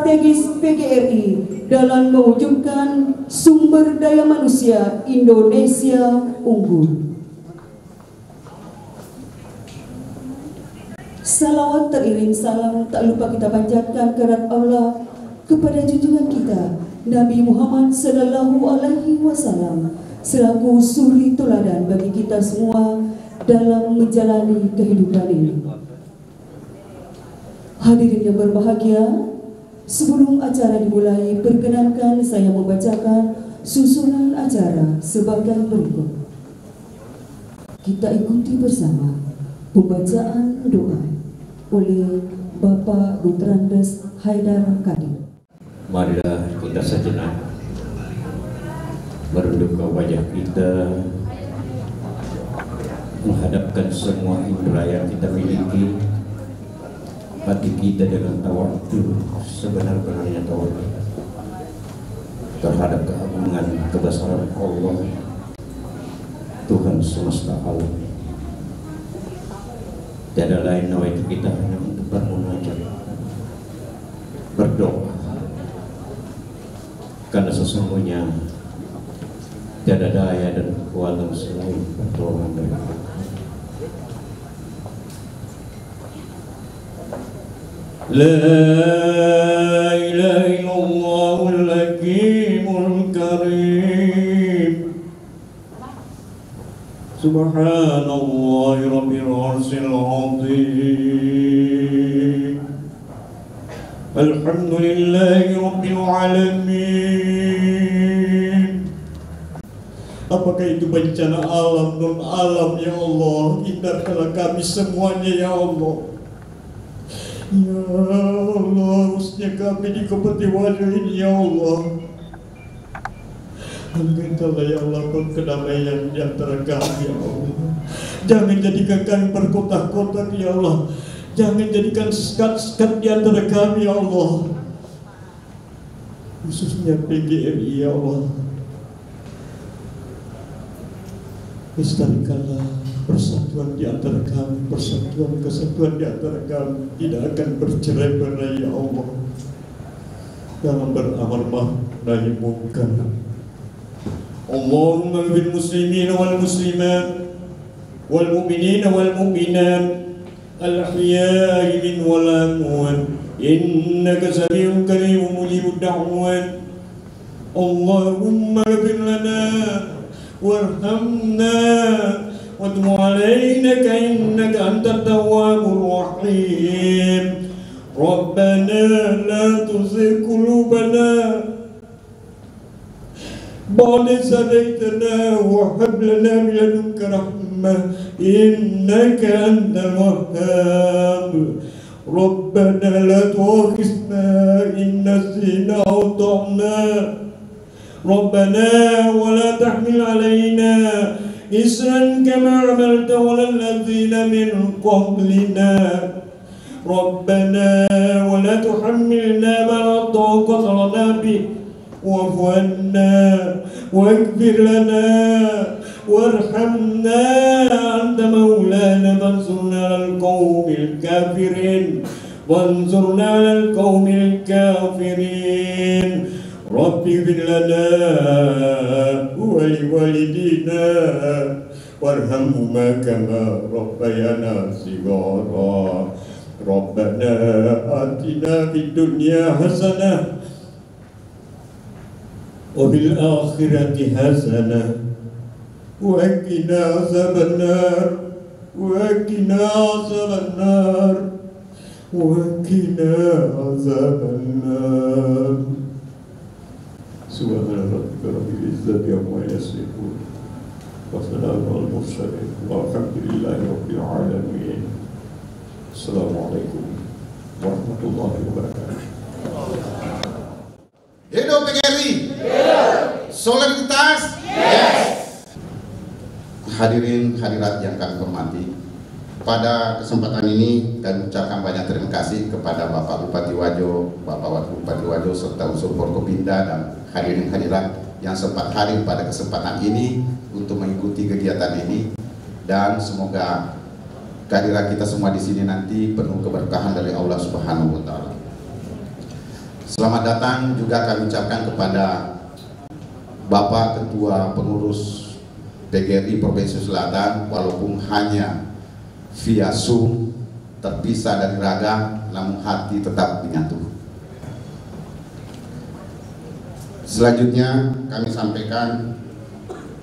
strategis PGRI dalam mewujudkan sumber daya manusia Indonesia unggul. Salawat teriring salam tak lupa kita panjatkan kehadirat Allah kepada junjungan kita Nabi Muhammad Sallallahu Alaihi Wasallam selaku suri teladan bagi kita semua dalam menjalani kehidupan ini. Hadirin yang berbahagia, sebelum acara dimulai, perkenankan saya membacakan susunan acara sebagai berikut. Kita ikuti bersama pembacaan doa oleh Bapak Dutrandes Haidar Kadir. Marilah kita sejenak merundukkan wajah kita, menghadapkan semua indera yang kita miliki, hati kita dengan tawadhu, sebenar-benarnya tawadhu terhadap keagungan kebesaran Allah Tuhan semesta alam. Tiada lain nawaitu kita hanya untuk bermunajat, berdoa, karena sesungguhnya tiada daya dan kekuatan selain pertolongan dari Allah. La ilaha illallahul hakimul karim. Subhanallahi rabbil arsyil azim. Alhamdulillahi rabbil alamin. Apakah itu bencana alam non alam ya Allah? Hindarkanlah kami semuanya ya Allah. Ya Allah, khususnya kami di Kabupaten Wajo ini ya Allah. Berikanlah ya Allah kedamaian di antara kami ya Allah. Jangan jadikan kami berkotak-kotak ya Allah. Jangan jadikan sekat-sekat di antara kami ya Allah. Khususnya PGRI ya Allah. Lestarikanlah persatuan di antara kami, persatuan kesatuan di antara kami tidak akan bercerai-berai ya Allah dalam beramal ma'ruf nahi munkar. Allahumma bil muslimin wal muslimat wal mu'minin wal mu'minat al ahya'i min wal amwat innaka sami'un karim mujibud da'wat. Allahumma ighfir lana warhamna wa tub 'alaina innaka antat tawwabur rahim. Rabbana la tuzigh qulubana ba'da idh hadaytana wa hab lana min ladunka rahmah innaka antal wahhab. Rabbana la tu'akhidhna in nasina aw akhta'na. Rabbana wa la tahmil 'alaina isran kama 'amalta 'alal ladzina min qablina. Rabbana wa la tuhammilna ma la taqata lana bih wa'fu 'anna waghfir lana warhamna anta maulana fansurna 'alal qaumil kafirin wansurna 'alal qaumil kafirin. Rabbi ighfir lana wa liwalidina warhamhuma kama rabbayana shighara. Rabbana atina fid dunya hasanah wa fil akhirati hasanah wa qina azabannar wa qina azabannar wa qina azabannar. Subhana rabbika rabbil izzati amma yasifun wa salamun alal mursalin walhamdulillahi rabbil alamin. Assalamualaikum warahmatullahi wabarakatuh. Hidup PGRI. Solidaritas. Hadirin hadirat yang kami hormati, pada kesempatan ini kami ucapkan banyak terima kasih kepada Bapak Bupati Wajo, Bapak Wakil Bupati Wajo serta unsur Forkopimda dan hadirin hadirat yang sempat hadir pada kesempatan ini untuk mengikuti kegiatan ini, dan semoga kehadiran kita semua di sini nanti penuh keberkahan dari Allah Subhanahu wa taala. Selamat datang juga kami ucapkan kepada Bapak Ketua Pengurus PGRI Provinsi Selatan, walaupun hanya via Zoom, terpisah dari raga, namun hati tetap menyatu. Selanjutnya kami sampaikan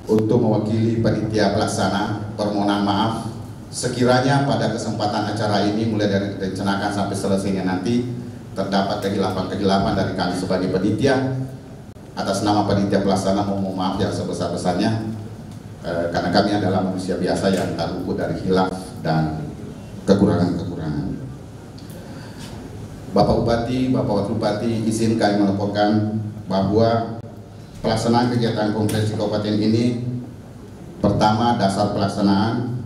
untuk mewakili panitia pelaksana permohonan maaf sekiranya pada kesempatan acara ini mulai dari direncanakan sampai selesainya nanti terdapat kehilapan dari kami sebagai panitia. Atas nama panitia pelaksana mohon maaf yang sebesar-besarnya karena kami adalah manusia biasa yang tak luput dari hilaf dan kekurangan-kekurangan. Bapak Bupati, Bapak Wakil Bupati, izin kami melaporkan bahwa pelaksanaan kegiatan konferensi kabupaten ini, pertama, dasar pelaksanaan.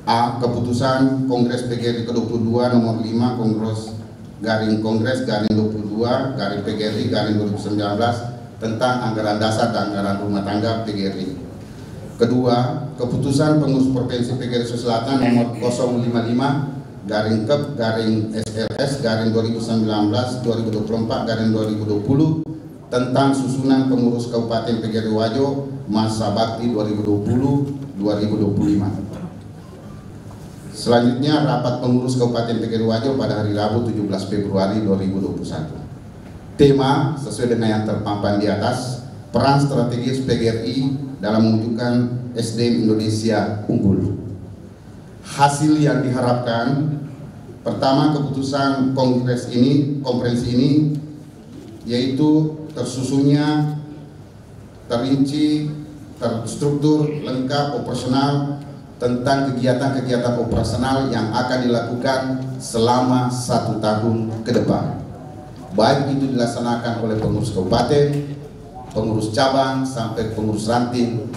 A. Keputusan Kongres PGRI ke-22 nomor 5 Kongres garing 22 garing PGRI garing 2019 tentang anggaran dasar dan anggaran rumah tangga PGRI. Kedua, keputusan pengurus provinsi PGRI Sulawesi Selatan nomor 055 garing KEP garing SLS garing 2019-2024 garing 2020 tentang susunan pengurus Kabupaten PGRI Wajo masa bakti 2020-2025. Selanjutnya, rapat pengurus Kabupaten PGRI Wajo pada hari Rabu 17 Februari 2021. Tema sesuai dengan yang terpampang di atas, peran strategis PGRI dalam mewujudkan SDM Indonesia unggul. Hasil yang diharapkan, pertama, keputusan konferensi ini yaitu tersusunnya, terinci, terstruktur, lengkap, operasional tentang kegiatan-kegiatan operasional yang akan dilakukan selama 1 tahun ke depan. Baik itu dilaksanakan oleh pengurus kabupaten, pengurus cabang, sampai pengurus ranting,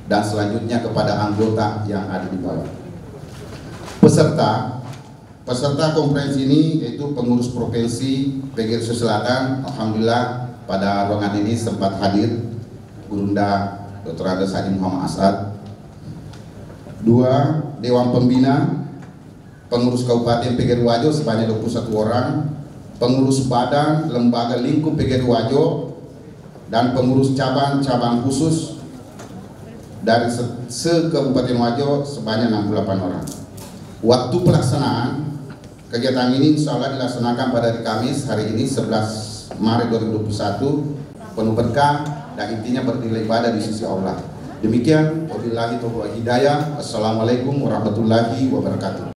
dan selanjutnya kepada anggota yang ada di bawah. Peserta konferensi ini yaitu pengurus provinsi PGRI Sulawesi Selatan. Alhamdulillah pada ruangan ini sempat hadir Gurunda Dr. Andes Haji Muhammad Asad. 2. Dewan Pembina pengurus Kabupaten PGRI Wajo sebanyak 21 orang, pengurus badan lembaga lingkup PGRI Wajo, dan pengurus cabang khusus dari se-Kabupaten Wajo sebanyak 68 orang. Waktu pelaksanaan kegiatan ini insya Allah dilaksanakan pada hari Kamis hari ini 11 Maret 2021, penuh berkah dan intinya bernilai ibadah di sisi Allah. Demikian, wabillahi taufiq wal hidayah. Assalamualaikum warahmatullahi wabarakatuh.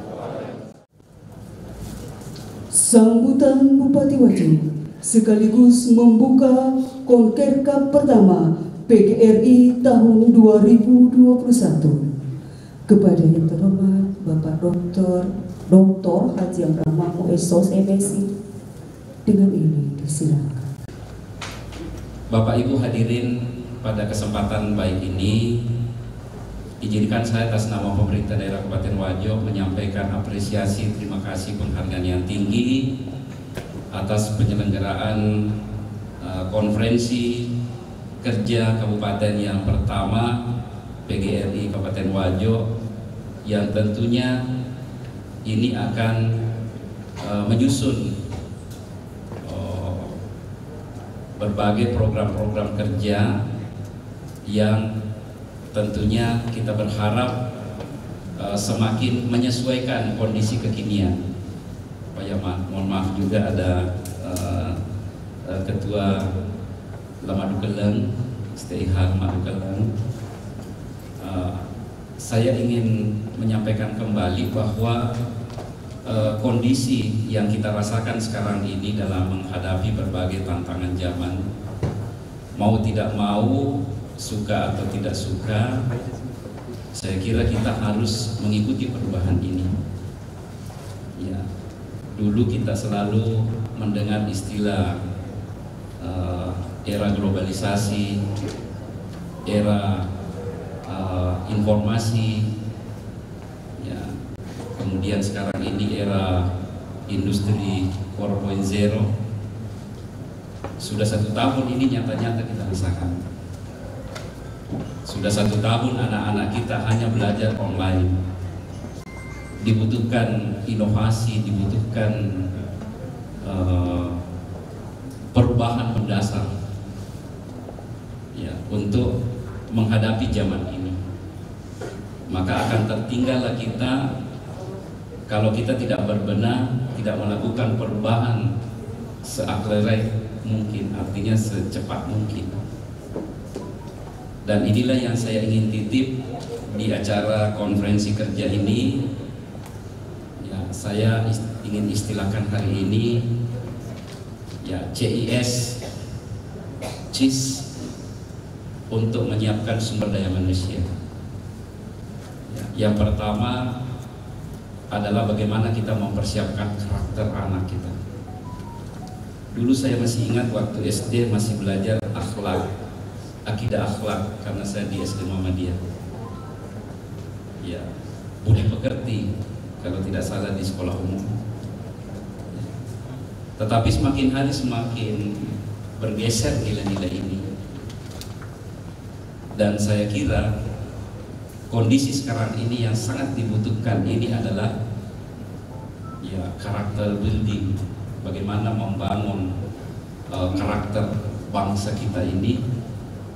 Sambutan Bupati Wajo sekaligus membuka Konkerkap pertama PGRI tahun 2021. Kepada yang terhormat Bapak Dr. Haji Abraham SOS MSI, dengan ini disilakan. Bapak Ibu hadirin, pada kesempatan baik ini izinkan saya atas nama pemerintah daerah Kabupaten Wajo menyampaikan apresiasi, terima kasih, penghargaan yang tinggi atas penyelenggaraan konferensi kerja kabupaten yang pertama PGRI Kabupaten Wajo, yang tentunya ini akan menyusun berbagai program-program kerja yang tentunya kita berharap semakin menyesuaikan kondisi kekinian. Mohon maaf juga ada Ketua Lamadukeleng, STIH Lamadukeleng. Saya ingin menyampaikan kembali bahwa kondisi yang kita rasakan sekarang ini dalam menghadapi berbagai tantangan zaman, mau tidak mau, suka atau tidak suka, saya kira kita harus mengikuti perubahan ini. Ya, dulu kita selalu mendengar istilah era globalisasi, era informasi, ya, kemudian sekarang ini era industri 4.0. Sudah 1 tahun ini nyata-nyata kita rasakan. Sudah 1 tahun anak-anak kita hanya belajar online. Dibutuhkan inovasi, dibutuhkan perubahan mendasar ya untuk menghadapi zaman ini. Maka akan tertinggallah kita kalau kita tidak berbenah, tidak melakukan perubahan seakselerasi mungkin, artinya secepat mungkin. Dan inilah yang saya ingin titip di acara konferensi kerja ini. Ya, saya ingin istilahkan hari ini ya CIS, CIS untuk menyiapkan sumber daya manusia. Ya, yang pertama adalah bagaimana kita mempersiapkan karakter anak kita. Dulu saya masih ingat waktu SD masih belajar akhlak, akidah akhlak, karena saya di SD Muhammadiyah. Ya, budi pekerti kalau tidak salah di sekolah umum. Tetapi semakin hari semakin bergeser nilai-nilai ini. Dan saya kira kondisi sekarang ini yang sangat dibutuhkan ini adalah ya karakter building, bagaimana membangun karakter bangsa kita ini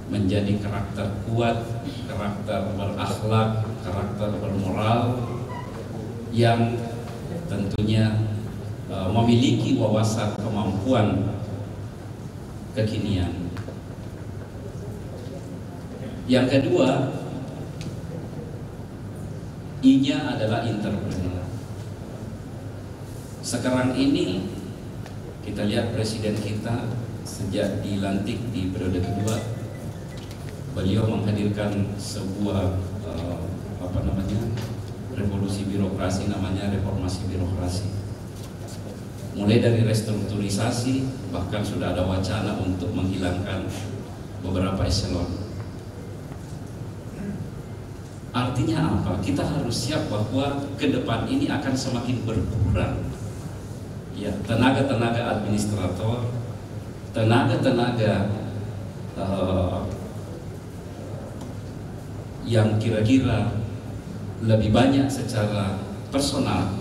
menjadi karakter kuat, karakter berakhlak, karakter bermoral yang tentunya memiliki wawasan kemampuan kekinian. Yang kedua, I-nya adalah entrepreneur. Sekarang ini kita lihat presiden kita sejak dilantik di periode kedua, beliau menghadirkan sebuah revolusi birokrasi, namanya reformasi birokrasi. Mulai dari restrukturisasi, bahkan sudah ada wacana untuk menghilangkan beberapa eselon. Artinya apa? Kita harus siap bahwa ke depan ini akan semakin berkurang ya tenaga-tenaga administrator, tenaga-tenaga yang kira-kira lebih banyak secara personal,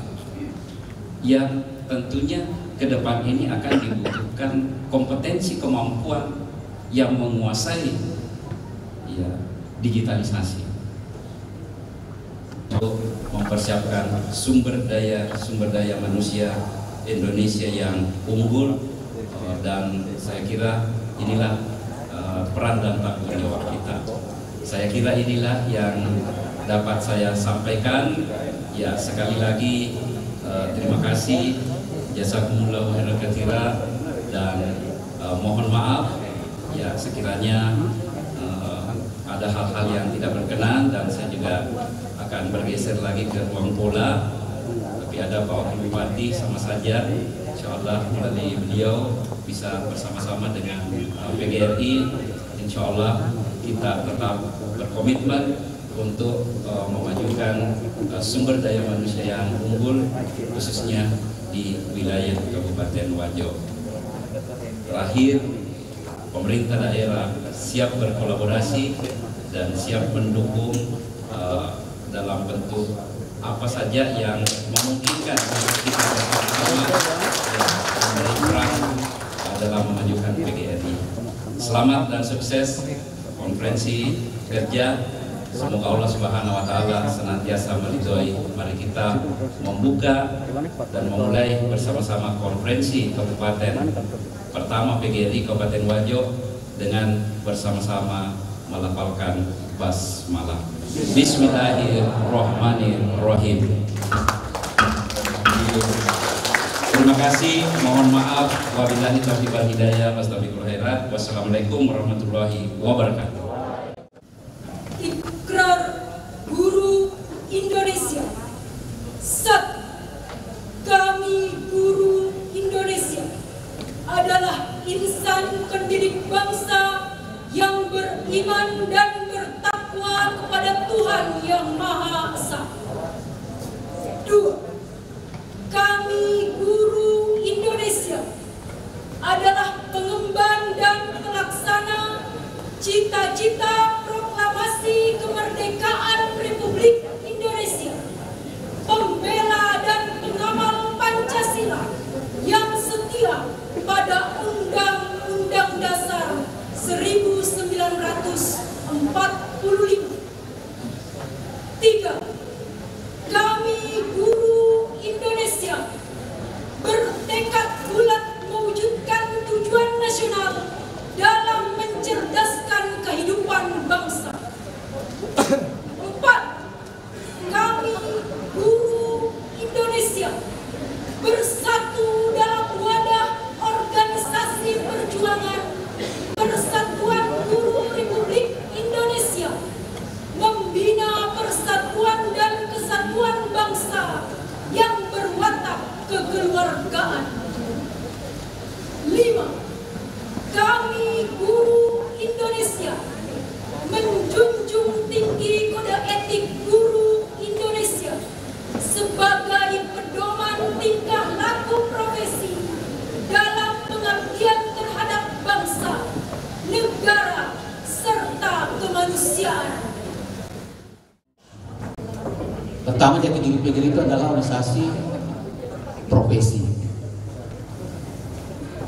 yang tentunya ke depan ini akan dibutuhkan kompetensi kemampuan yang menguasai ya digitalisasi untuk mempersiapkan sumber daya manusia Indonesia yang unggul. Dan saya kira inilah peran dan tanggung jawab kita. Saya kira inilah yang dapat saya sampaikan. Ya, sekali lagi terima kasih, jazakumullahu khairan katsira, dan mohon maaf ya sekiranya ada hal-hal yang tidak berkenan, dan saya juga akan bergeser lagi ke ruang pola. Tapi ada Pak Wakil Bupati sama saja, insyaallah melalui beliau bisa bersama-sama dengan PGRI, insyaallah kita tetap berkomitmen untuk memajukan sumber daya manusia yang unggul, khususnya di wilayah Kabupaten Wajo. Terakhir, pemerintah daerah siap berkolaborasi dan siap mendukung dalam bentuk apa saja yang memungkinkan kita bersama-sama berperan dalam memajukan PGRI. Selamat dan sukses konferensi kerja. Semoga Allah Subhanahu wa Ta'ala senantiasa meridhoi. Mari kita membuka dan memulai bersama-sama konferensi kabupaten pertama PGRI Kabupaten Wajo dengan bersama-sama melafalkan basmalah. Bismillahirrahmanirrahim. Terima kasih, mohon maaf, wabillahi taufiq wal hidayah, wastabiqul khairat. Wassalamualaikum warahmatullahi wabarakatuh. Ikrar Guru Indonesia. 1. Kami guru Indonesia adalah insan pendidik bangsa yang beriman dan bertakwa kepada Tuhan Yang Maha Esa. 2. Kami guru Indonesia adalah pengemban dan pelaksana cita-cita Pertama, jati diri PGRI itu adalah organisasi profesi.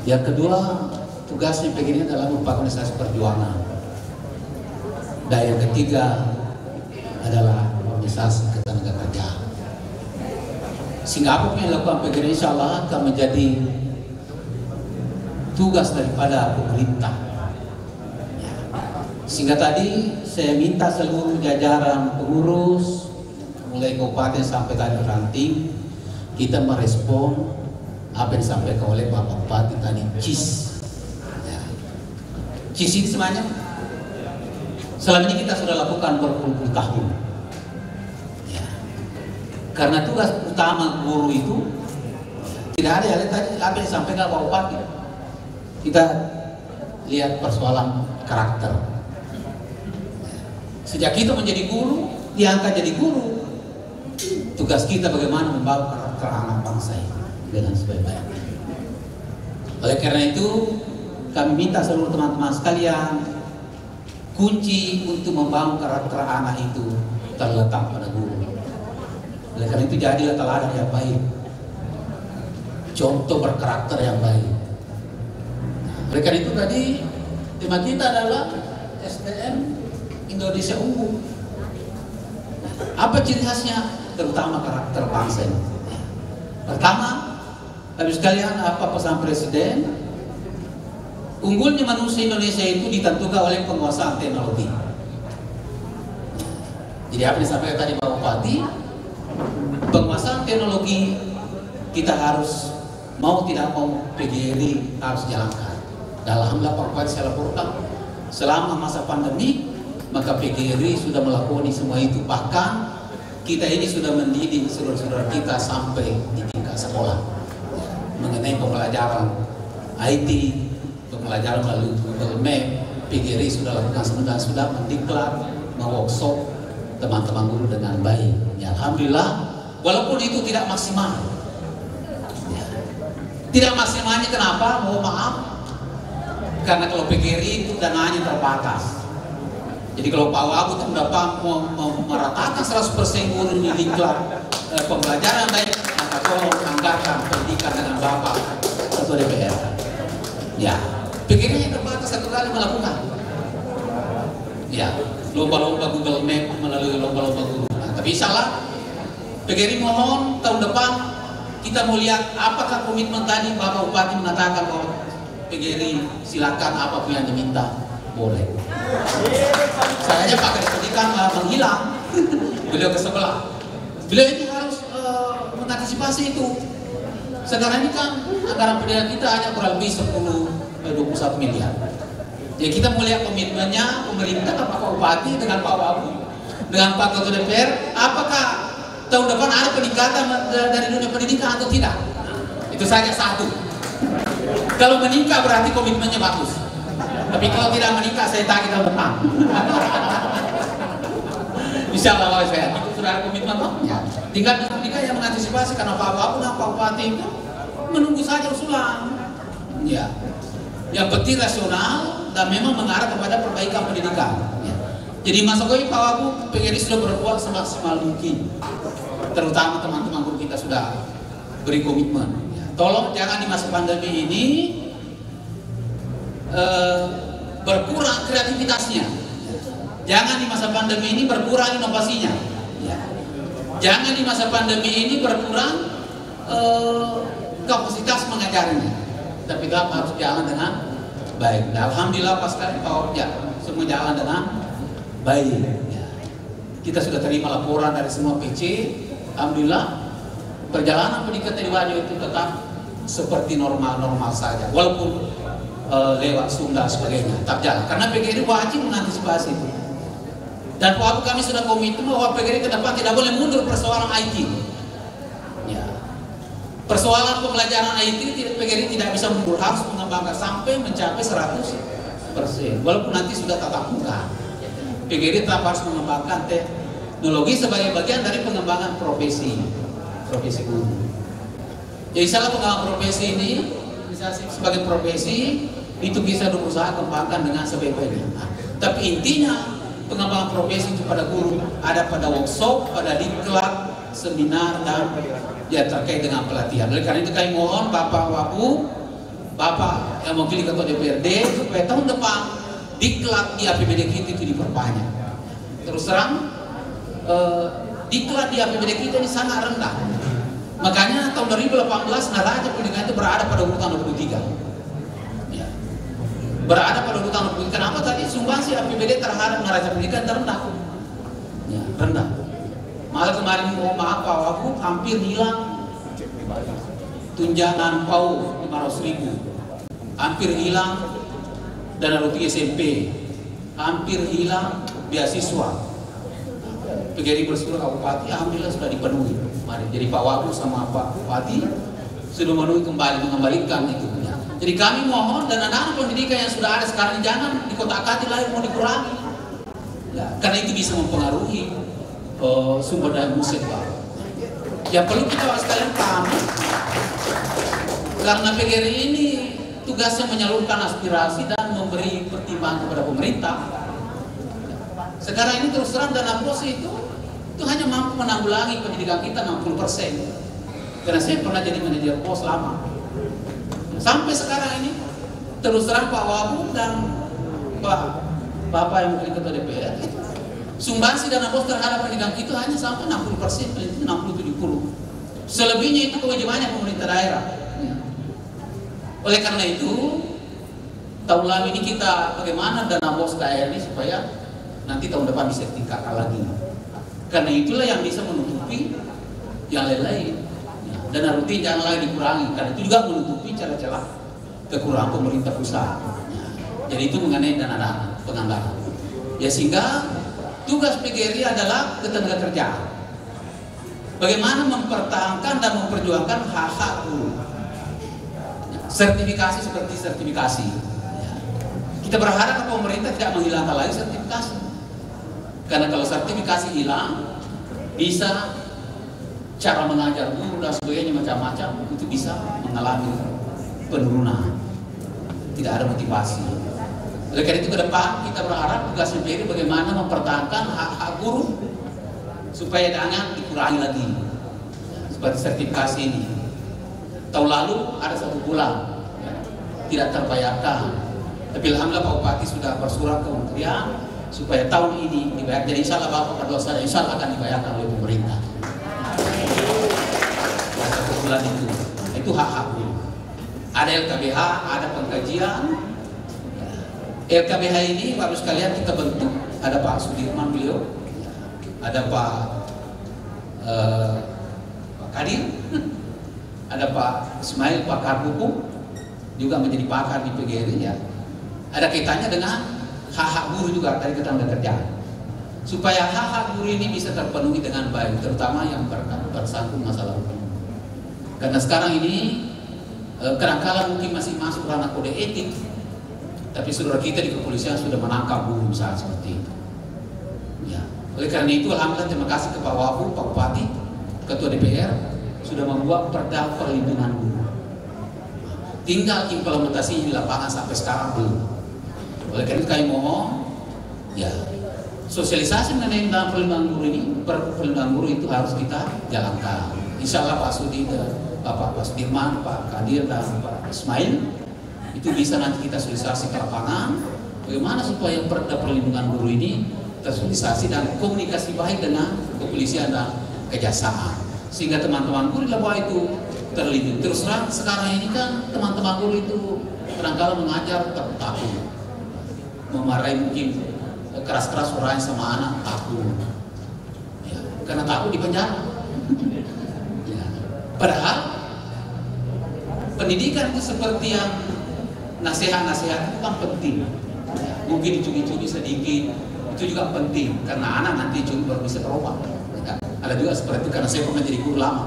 Yang kedua, tugasnya PGRI adalah merupakan organisasi perjuangan. Dan yang ketiga adalah organisasi ketenagakerjaan. Sehingga apapun yang dilakukan PGRI insya Allah akan menjadi tugas daripada pemerintah. Sehingga tadi saya minta seluruh jajaran pengurus mulai kabupaten sampai tadi ranting, kita merespon apa yang disampaikan oleh Bapak Bupati tadi, CIS. Ya. CIS ini semuanya selama ini kita sudah lakukan berpuluh-puluh tahun. Ya. Karena tugas utama guru itu tidak ada yang tadi apa yang disampaikan Bapak Bupati. Kita lihat persoalan karakter. Sejak kita menjadi guru, diangkat jadi guru, tugas kita bagaimana membawa karakter anak bangsa ini dengan sebaik-baiknya. Oleh karena itu, kami minta seluruh teman-teman sekalian, kunci untuk membangun karakter anak itu terletak pada guru. Oleh karena itu, jadilah teladan yang baik, contoh berkarakter yang baik. Oleh karena itu tadi tema kita adalah SDM Indonesia unggul. Apa ciri khasnya? Terutama karakter bangsa ini. Pertama, habis sekalian apa pesan Presiden? Unggulnya manusia Indonesia itu ditentukan oleh penguasaan teknologi. Jadi apa yang disampaikan tadi Pak Bupati, penguasaan teknologi kita harus mau tidak mau PGRI harus jalankan. Dan alhamdulillah Pak Bupati saya laporkan selama masa pandemi maka PGRI sudah melakukan semua itu. Bahkan kita ini sudah mendidik saudara-saudara kita sampai di tingkat sekolah mengenai pembelajaran IT, pembelajaran melalui Google Map. PGRI sudah lakukan sebenarnya, sudah mendiklar, workshop teman-teman guru dengan baik. Ya, alhamdulillah, walaupun itu tidak maksimal. Ya. Tidak maksimalnya kenapa? Mohon maaf, karena kalau PGRI itu dananya terbatas. Jadi kalau Pak Wabu itu dapat meratakan 100% guru di diklat pembelajaran baik, maka tolong anggarkan pendidikan dengan Bapak Ketua DPR. Ya, PGRI terbatas satu kali melakukan. Ya, lomba-lomba Google Map melalui lomba-lomba guru. Nah, tapi insyaallah PGRI mohon tahun depan kita mau lihat apakah komitmen tadi Bapak Bupati mengatakan bahwa PGRI silakan apapun yang diminta boleh. Saya aja pakai pendidikan menghilang. Beliau ke sebelah. Beliau ini harus mengantisipasi itu. Sekarang ini kan anggaran pendidikan kita hanya kurang lebih 21 miliar. Jadi kita melihat komitmennya pemerintah, Pak Bupati dengan Pak Wabu, dengan Pak Ketua DPR, apakah tahun depan ada peningkatan dari dunia pendidikan atau tidak? Itu saja satu. Kalau meningkat berarti komitmennya bagus. Tapi kalau tidak menikah, saya tagih tahun depan. Insya Allah saya itu sudah ada komitmen toh. Ya. Tinggal menikah yang mengantisipasi karena Pak Wabu dan Pak Bupati itu menunggu saja usulan. Ya. Yang penting rasional dan memang mengarah kepada perbaikan pendidikan. Ya. Jadi masa kali Pak Wabu PGRI sudah berbuat semaksimal mungkin. Terutama teman-teman guru kita sudah beri komitmen. Ya. Tolong jangan di masa pandemi ini berkurang kreativitasnya. Jangan di masa pandemi ini berkurang inovasinya. Ya. Jangan di masa pandemi ini berkurang kapasitas mengajarnya. Tapi tetap harus jalan dengan baik. Nah, alhamdulillah pas kali ya, semua jalan dengan baik. Ya. Kita sudah terima laporan dari semua PC. Alhamdulillah perjalanan pendidikan di Wajo itu tetap seperti normal-normal saja. Walaupun lewat Sunda sebagainya tetap jalan karena PGRI wajib mengantisipasi itu. Dan waktu kami sudah komitmen bahwa PGRI ke depan tidak boleh mundur persoalan IT. Ya. Persoalan pembelajaran IT PGRI tidak bisa mundur, harus mengembangkan sampai mencapai 100%. Walaupun nanti sudah tatap muka, PGRI tetap harus mengembangkan teknologi sebagai bagian dari pengembangan profesi guru. Jadi salah pengembangan profesi ini sebagai profesi itu bisa berusaha kembangkan dengan sebaik-baiknya. Tapi intinya pengembangan profesi itu pada guru ada pada workshop, pada diklat, seminar dan ya terkait dengan pelatihan. Oleh karena itu kami mohon Bapak Wapu, Bapak yang mewakili Ketua DPRD supaya tahun depan diklat di APBD kita itu diperbanyak. Terus terang diklat di APBD kita ini sangat rendah. Makanya tahun 2018 neraca pendidikan itu berada pada urutan 23. Ya. Berada pada urutan 23. Kenapa tadi sumbangsi APBD terhadap neraca pendidikan terendah? Ya, rendah. Malah kemarin maaf Pak Wapu hampir hilang tunjangan PAUD 500.000, hampir hilang dana rutin SMP, hampir hilang beasiswa. PGRI bersyukur Kabupaten alhamdulillah sudah dipenuhi. Mari, jadi Pak Wapu sama Pak Bupati sudah mengembalikan itu. Ya. Jadi kami mohon dana-dana pendidikan yang sudah ada sekarang jangan dikotak-katik lagi, mau dikurangi. Ya, karena itu bisa mempengaruhi sumber daya manusia. Ya perlu kita sekalian pahami, karena PGRI ini tugasnya menyalurkan aspirasi dan memberi pertimbangan kepada pemerintah. Sekarang ini terus terang dana POS itu hanya mampu menanggulangi pendidikan kita 60%. Karena saya pernah jadi manajer POS lama. Sampai sekarang ini terus terang Pak Wapu dan Bapak yang mungkin Ketua DPR itu sumbangsi dana POS terhadap pendidikan kita hanya sampai 60%, itu 60-70%. Selebihnya itu kewajibannya pemerintah daerah. Oleh karena itu tahun lalu ini kita bagaimana dana POS daerah ini supaya nanti tahun depan bisa ditingkatkan lagi. Karena itulah yang bisa menutupi yang lain-lain. Dana rutin jangan lagi dikurangi, karena itu juga menutupi celah-celah kekurangan pemerintah pusat. Jadi itu mengenai dana-dana penganggaran. Ya sehingga tugas PGRI adalah ketenagakerjaan. Bagaimana mempertahankan dan memperjuangkan hak-hak guru. Sertifikasi seperti sertifikasi. Kita berharap pemerintah tidak menghilangkan lagi sertifikasi. Karena kalau sertifikasi hilang, bisa cara mengajar guru dan sebagainya macam-macam itu bisa mengalami penurunan. Tidak ada motivasi. Oleh karena itu ke depan kita berharap tugas PGRI bagaimana mempertahankan hak-hak guru supaya jangan dikurangi lagi. Seperti sertifikasi ini. Tahun lalu ada 1 bulan tidak terbayarkan. Tapi alhamdulillah Pak Bupati sudah bersurat ke kementerian supaya tahun ini dibayar. Jadi insya Allah Bapak berdoa saya insya Allah akan dibayarkan oleh pemerintah. 1 bulan itu hak-hak. Ada LKBH, ada pengkajian. LKBH ini baru sekalian kita bentuk. Ada Pak Sudirman beliau, ada Pak Kadir, ada Pak Ismail pakar hukum juga menjadi pakar di PGRI ya. Ada kaitannya dengan hak-hak guru juga dari ketenagakerjaan. Supaya hak-hak guru ini bisa terpenuhi dengan baik, terutama yang bersangkut masalah hukum. Karena sekarang ini kadang-kala mungkin masih masuk ranah kode etik, tapi saudara kita di kepolisian sudah menangkap guru misalnya seperti itu. Ya. Oleh karena itu alhamdulillah terima kasih ke Pak Wapu, Pak Bupati, Ketua DPR sudah membuat perda perlindungan guru. Tinggal implementasi di lapangan sampai sekarang belum. Oleh karena itu kami mohon ya sosialisasi mengenai perlindungan guru ini, perlindungan guru itu harus kita jalankan. Insya Allah Pak Sudi, Bapak Sudirman, Pak Kadir dan Pak Ismail itu bisa nanti kita sosialisasi ke lapangan. Bagaimana supaya perda perlindungan guru ini tersosialisasi dan komunikasi baik dengan kepolisian dan kejaksaan, sehingga teman-teman guru di bawah itu terlindungi. Terus terang sekarang ini kan teman-teman guru itu kadang-kadang mengajar takut, memarahi mungkin keras-keras orangnya sama anak takut, ya, karena takut di penjara. Ya. Padahal pendidikan itu seperti yang nasihat-nasihat itu kan penting. Ya, mungkin dicuri-curi sedikit itu juga penting karena anak nanti curi baru bisa berubah. Ya. Ada juga seperti itu karena saya pernah jadi guru lama.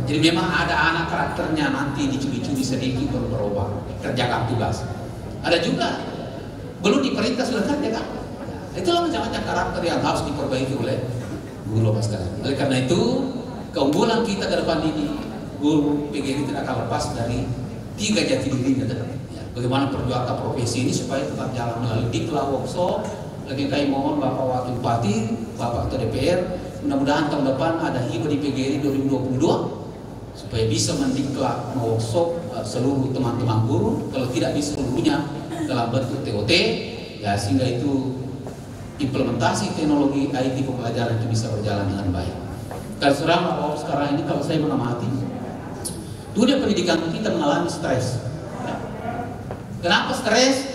Jadi memang ada anak karakternya nanti dicuri-curi sedikit baru berubah, kerjakan tugas. Ada juga belum diperintah sudah kerjakan. Itulah macam-macam karakter yang harus diperbaiki oleh guru sekalian. Oleh karena itu keunggulan kita ke depan ini guru PGRI tidak akan lepas dari 3 jati diri. Ya, bagaimana perjuangan profesi ini supaya tetap jalan melalui diklat workshop. Lagi kami mohon Bapak Wakil Bupati, Bapak Ketua DPR Mudah-mudahan tahun depan ada hibah di PGRI 2022 supaya bisa mendiklat workshop seluruh teman-teman guru, kalau tidak bisa seluruhnya dalam bentuk TOT, ya sehingga itu implementasi teknologi IT pembelajaran itu bisa berjalan dengan baik. Dan sekarang ini kalau saya mengamati, dunia pendidikan kita mengalami stres. Kenapa stres?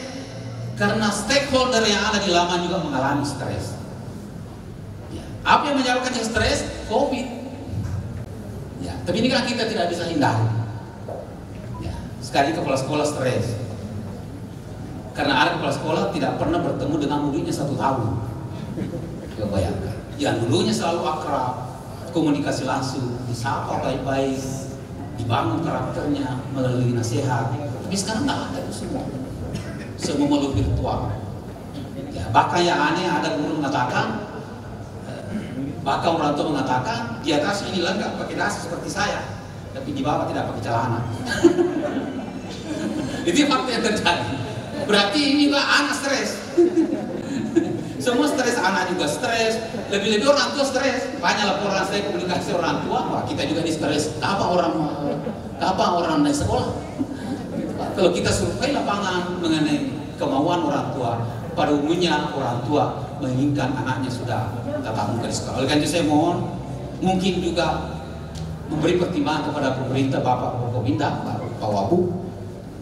Karena stakeholder yang ada di laman juga mengalami stres. Apa yang menyebabkan stres? COVID. Ya, tapi ini kan kita tidak bisa hindari. Ya, sekali kepala sekolah stres. Karena ada kepala sekolah tidak pernah bertemu dengan muridnya 1 tahun. Coba bayangkan. Yang dulunya selalu akrab, komunikasi langsung, disapa baik-baik, dibangun karakternya melalui nasihat. Tapi sekarang nggak ada itu semua. Semua melalui virtual. Ya, bahkan yang aneh ada guru mengatakan, bahkan orang tua mengatakan di atas ini lengkap pakai dasi seperti saya, tapi di bawah tidak pakai celana. Itu fakta yang terjadi. Berarti ini juga anak stres. Semua stres, anak juga stres. Lebih-lebih orang tua stres. Banyak laporan saya komunikasi orang tua, wah kita juga di stres. Kapan orang naik sekolah? Kalau kita survei lapangan mengenai kemauan orang tua, pada umumnya orang tua menginginkan anaknya sudah tatap muka di sekolah. Oleh karena itu saya mohon, mungkin juga memberi pertimbangan kepada pemerintah Bapak Forkopimda, Pak Wabu,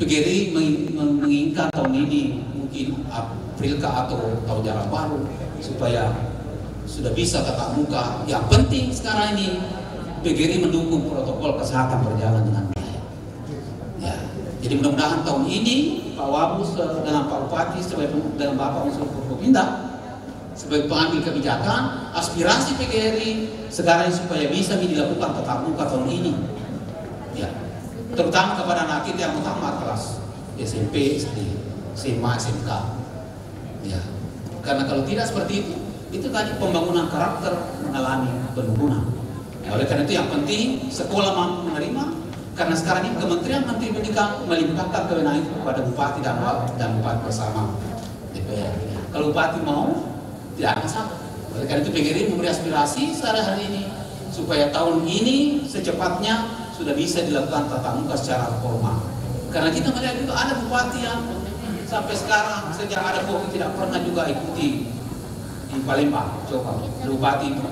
PGRI menginginkan tahun ini mungkin April atau tahun jarak baru supaya sudah bisa tatap muka. Yang penting sekarang ini PGRI mendukung protokol kesehatan berjalan dengan baik. Ya, jadi mudah-mudahan tahun ini Pak Wabu dengan Pak Bupati dengan Bapak Unsur Forkopimda sebagai pengambil kebijakan, aspirasi PGRI sekarang supaya bisa dilakukan tatap muka tahun ini. Ya, terutama kepada anak kita yang utama kelas SMP, SD, SMA, SMK. Ya, karena kalau tidak seperti itu tadi pembangunan karakter mengalami penurunan. Ya, oleh karena itu yang penting sekolah mampu menerima, karena sekarang ini Kementerian Menteri Pendidikan melimpahkan kewenangan itu kepada Bupati dan Bupati bersama DPR. Kalau Bupati mau, tidak ada masalah. Oleh karena itu PGRI memberi aspirasi hari ini supaya tahun ini secepatnya sudah bisa dilakukan tatap muka secara formal. Karena kita melihat itu ada bupati yang sampai sekarang sejak ada COVID tidak pernah juga ikuti di Palembang. Coba bupati itu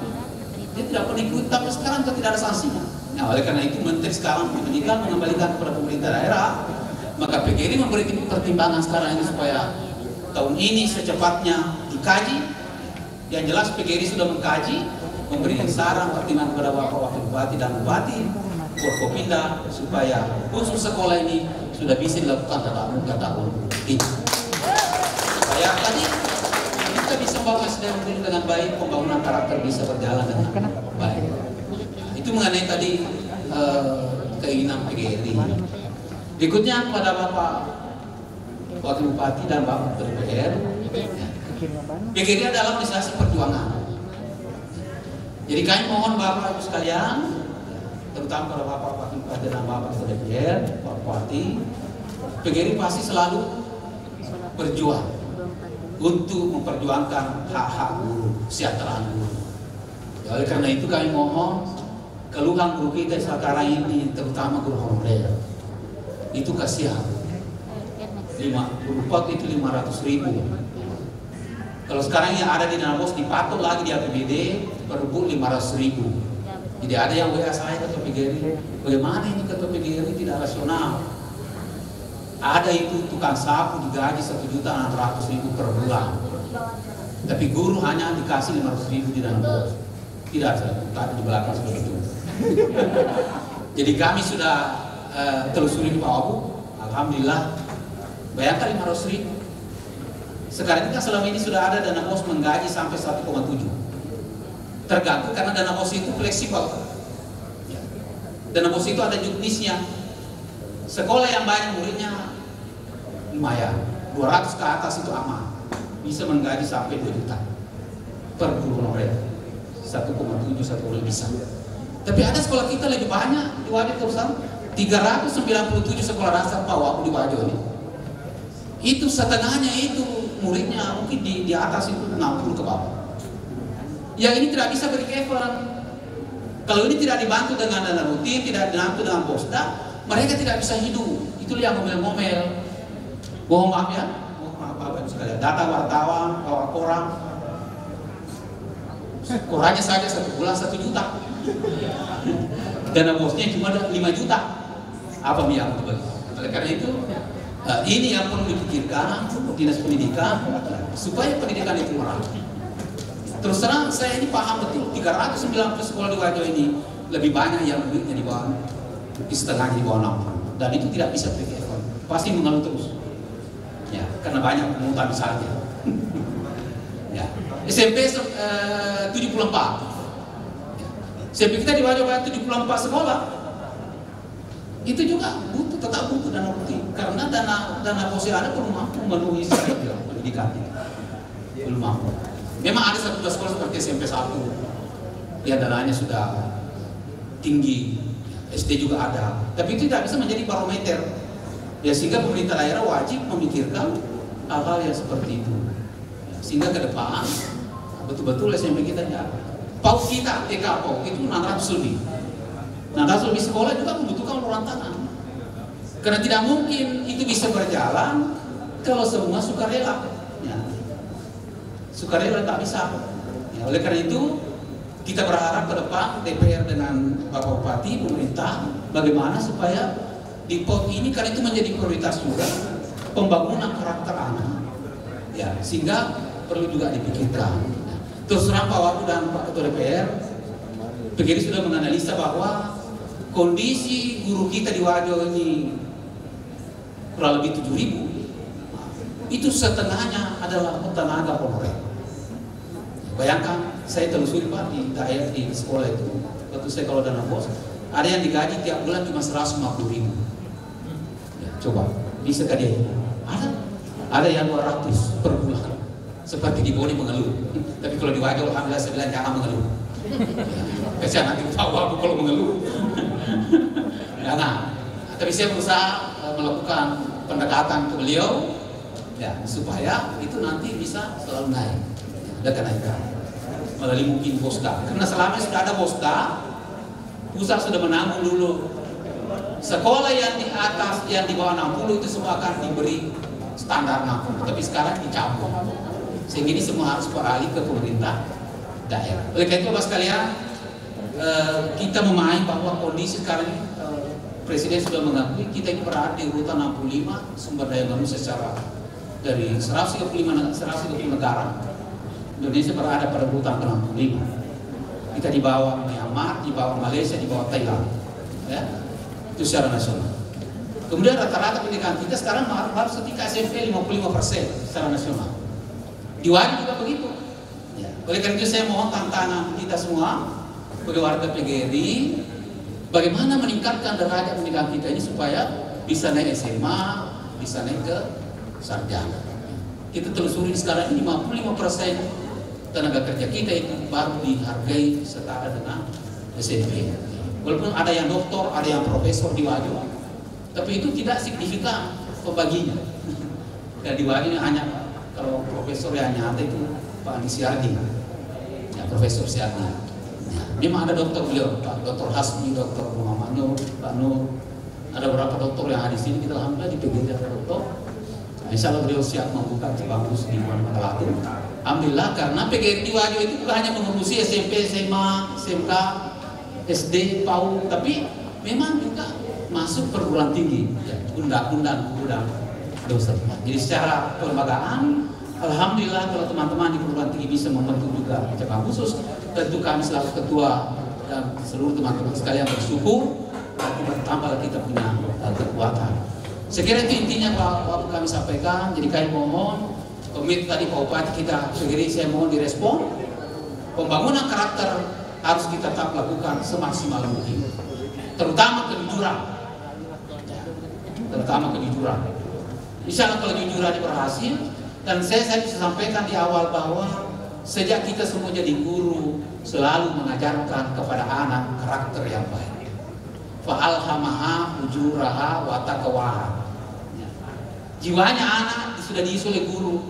dia tidak pernah ikuti, tapi sekarang tidak ada sanksinya. Nah, oleh karena itu Menteri sekarang pendidikan mengembalikan kepada pemerintah daerah, maka PGRI memberi pertimbangan sekarang ini supaya tahun ini secepatnya dikaji. Yang jelas PGRI sudah mengkaji, memberikan saran pertimbangan kepada Bapak Wakil Bupati dan Bupati Forkopimda supaya khusus sekolah ini sudah bisa dilakukan tatap muka tahun ini. Supaya tadi kita bisa membawa SDM dengan baik, pembangunan karakter bisa berjalan dengan baik. Itu mengenai tadi keinginan PGRI. Berikutnya kepada Bapak Wakil Bupati dan Bapak DPR. PGRI adalah organisasi perjuangan. Jadi kami mohon Bapak Ibu sekalian, terutama kepada Bapak Wakil Bupati dan Bapak DPR, Pak Bupati, PGRI pasti selalu berjuang untuk memperjuangkan hak-hak guru, kesejahteraan guru. Oleh karena itu kami mohon keluhan guru kita sekarang ini, terutama guru honorer, itu kasihan. Guru pokok itu 500.000. Kalau sekarang yang ada di Dana Bos dipatok lagi di APBD per bulan 500.000. Jadi ada yang WA saya ketua PGRI, bagaimana ini ketua PGRI tidak rasional? Ada itu tukang sapu digaji 1.600.000 per bulan, tapi guru hanya dikasih 500.000 di Dana Bos. Tidak, tadi di belakang sudah itu. Jadi kami sudah telusuri Pak Wabu, alhamdulillah, bayangkan 500.000. Sekarang ini kan selama ini sudah ada Dana Bos menggaji sampai 1,7. Tergantung karena Dana Bos itu fleksibel. Dana Bos itu ada juknisnya. Sekolah yang banyak muridnya lumayan, 200 ke atas itu aman, bisa menggaji sampai 2 juta per guru honorer, 1,7 bisa. Tapi ada sekolah kita lebih banyak di Wajo terusan 397 sekolah dasar Pak Wabu di Wajo ini. Itu setengahnya itu muridnya mungkin di atas itu 60 ke bawah. yang ini tidak bisa berkevan. Kalau ini tidak dibantu dengan dana rutin, tidak dibantu dengan posda, mereka tidak bisa hidup. Itu yang ngomel-ngomel. Mohon maaf ya, mohon maaf sekalian. Data wartawan, bawa koran, korannya saja 1 bulan 1 juta. Dana bosnya cuma 5 juta. Apa yang itu bagi? Oleh karena itu, ini yang perlu dipikirkan dinas pendidikan supaya pendidikan itu merata. Terus terang saya ini paham betul 390 sekolah di Wajo ini lebih banyak yang duitnya di bawah setengahnya di bawah 60 dan itu tidak bisa berkevan, pasti mengeluh terus ya karena banyak pungutan misalnya. Ya. SMP 74 SMP kita di Wajo 74 sekolah itu juga tetap butuh dana rutin karena dana posyandu belum mampu memenuhi secara pendidikan belum mampu. Memang ada 11 sekolah seperti SMP 1 ya dananya sudah tinggi, SD juga ada, tapi itu tidak bisa menjadi barometer ya sehingga pemerintah daerah wajib memikirkan hal-hal yang seperti itu ya, sehingga ke depan betul-betul SMP kita ya PAUD kita, TK PAUD itu 600 lebih 600 lebih sekolah juga membutuhkan uluran tangan karena tidak mungkin itu bisa berjalan kalau semua sukarela ya. Sukarela tak bisa ya, oleh karena itu kita berharap ke depan DPR dengan Bapak Bupati, pemerintah bagaimana supaya di PAUD ini karena itu menjadi prioritas juga pembangunan karakter anak ya, sehingga perlu juga dipikirkan. Terus terang Pak Wagub dan Pak Ketua DPR PGRI sudah menganalisa bahwa kondisi guru kita di Wajo ini kurang lebih 7.000 itu setengahnya adalah tenaga honorer. Bayangkan, saya telusuri Pak di daerah di sekolah itu, waktu saya kalau dana bos, ada yang digaji tiap bulan cuma 150.000. Ya, coba, bisa ke dia? Ada yang 200 per bulan. Seperti di Boni mengeluh. Tapi kalau di Wajo, alhamdulillah saya bilang jangan mengeluh. Kasihan nanti tahu aku kalau mengeluh. Jangan. Tapi saya berusaha melakukan pendekatan ke beliau, ya supaya itu nanti bisa selalu naik. Ada kenaikan melalui mungkin posda karena selama sudah ada posda pusat sudah menanggung dulu sekolah yang di atas yang di bawah 60 itu semua akan diberi standar 60 tapi sekarang dicampur sehingga ini semua harus beralih ke pemerintah daerah. Oleh karena itu Bapak sekalian kita memahami bahwa kondisi sekarang ini Presiden sudah mengakui kita ini berada di urutan 65 sumber daya manusia secara dari 135 negara. Indonesia berada pada urutan ke-65. Kita di bawah Myanmar, di bawah Malaysia, di bawah Thailand. Ya? Itu secara nasional. Kemudian rata-rata pendidikan kita sekarang baru setika SMP 55% secara nasional. Di Wajo juga begitu. Ya. Oleh karena itu saya mohon tantangan kita semua sebagai warga PGRI, bagaimana meningkatkan derajat pendidikan kita ini supaya bisa naik SMA, bisa naik ke sarjana. Kita telusuri sekarang ini 55% tenaga kerja kita itu baru dihargai setara dengan SMP. Walaupun ada yang doktor, ada yang profesor di Wajo, tapi itu tidak signifikan pembaginya. Dan di Wajo hanya kalau profesor yang hanya ada itu Pak Andi Siardi, ya Profesor Siardi. Ya, memang ada dokter beliau, Pak Dr. Hasmi, Dr. Muhammad Nur, Pak Nur, ada beberapa dokter yang ada di sini. Kita alhamdulillah di PGRI ada dokter. Insya Allah beliau siap membuka kampus di Manado. Alhamdulillah karena PGRI di Wajo itu bukan hanya mengurusi SMP, SMA, SMK, SD, PAUD, tapi memang juga masuk perguruan tinggi, ya, undang-undang dosen. Jadi secara kelembagaan, alhamdulillah kalau teman-teman di perguruan tinggi bisa membentuk juga cabang khusus, tentu kami selaku ketua dan seluruh teman-teman sekalian bersyukur dan bertambah kita punya kekuatan. Sekiranya itu intinya Pak kami sampaikan. Jadi kami mohon komit tadi Pak Bupati kita segera saya mohon direspon. Pembangunan karakter harus kita tetap lakukan semaksimal mungkin, terutama kejujuran. Ya, terutama kejujuran. Insya Allah kalau kejujuran berhasil, dan saya bisa sampaikan di awal bahwa sejak kita semua jadi guru selalu mengajarkan kepada anak karakter yang baik. Fa'alhamaha ujuraha wa taqwaha. Jiwanya anak sudah diisi oleh guru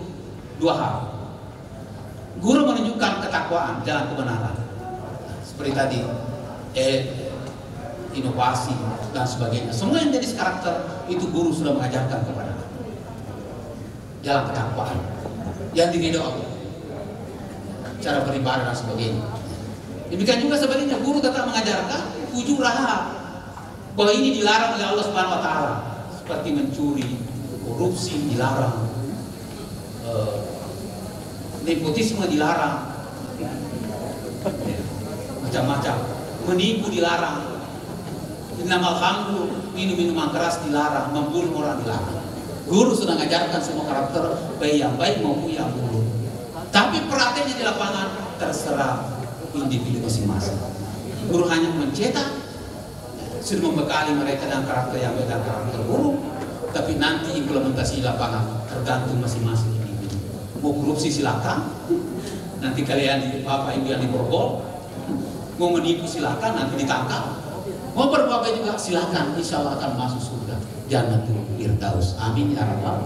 2 hal. Guru menunjukkan ketakwaan, jalan kebenaran. Seperti tadi, inovasi dan sebagainya. Semua yang jadi karakter itu guru sudah mengajarkan kepada kita. Jalan ketakwaan yang diridhoi Allah, cara beribadah dan sebagainya. Demikian juga sebaliknya, guru tetap mengajarkan ujung raha bahwa ini dilarang oleh Allah Subhanahu Wa Taala, seperti mencuri, korupsi dilarang, nepotisme dilarang, macam-macam, menipu dilarang, innamal khamru, minum-minuman keras dilarang, membunuh orang dilarang. Guru sudah mengajarkan semua karakter baik yang baik maupun yang buruk. Tapi prakteknya di lapangan terserah individu masing-masing. Guru hanya mencetak, sudah membekali mereka dengan karakter yang baik dan karakter buruk. Tapi nanti implementasi di lapangan tergantung masing-masing individu. Mau korupsi silakan, nanti kalian bapak ibu yang diborgol. Mau menipu silakan, nanti ditangkap. Mau berbuat baik juga silakan, insya Allah akan masuk surga Jannatul Firdaus. Amin ya rabbal